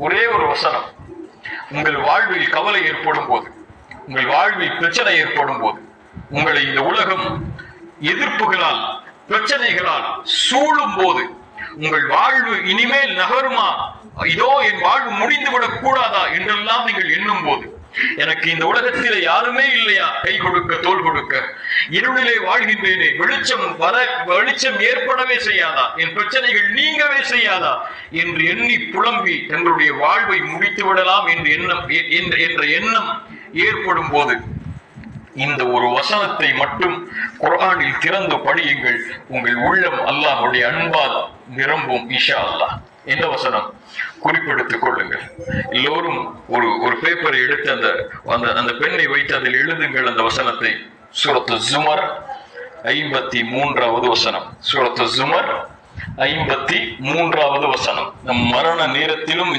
ஒரே ஒரு வசனம். உங்கள் வாழ்வில் கவலை ஏற்படும் போது, உங்கள் வாழ்வில் பிரச்சனை ஏற்படும் போது, உங்களை இந்த உலகம் எதிர்ப்புகளால் பிரச்சனைகளால் சூழும் போது, உங்கள் வாழ்வு இனிமேல் நகருமா, இதோ என் வாழ்வு முடிந்துவிடக் கூடாதா என்றெல்லாம் நீங்கள் எண்ணும் போது, எனக்கு இந்த உலகத்திலே யாருமே இல்லையா கை கொடுக்க தோள் கொடுக்க, இருளிலே வாழ்கின்றேனே, வெளிச்சம் ஏற்படவே செய்யாதா, என் பிரச்சனைகள் நீங்கவே செய்யாதா என்று எண்ணி புலம்பி தங்களுடைய வாழ்வை முடித்து விடலாம் என்ற எண்ணம் ஏற்படும் போது, இந்த ஒரு வசனத்தை மட்டும் குர்ஆனில் திறந்து படியுங்கள். உங்கள் உள்ளம் அல்லாஹ்வுடைய அன்பால் நிரம்பும் இன்ஷா அல்லாஹ். என்ன வசனம் குறிப்பெடுத்துக் கொள்ளுங்கள். எல்லோரும் ஒரு பேப்பரை எடுத்து அந்த பெண்ணை வைத்து அதில் எழுதுங்கள் அந்த வசனத்தை. சூரத்து ஜுமர் 53வது வசனம். சூரத்து ஜுமர் 53வது வசனம். நம் மரண நேரத்திலும்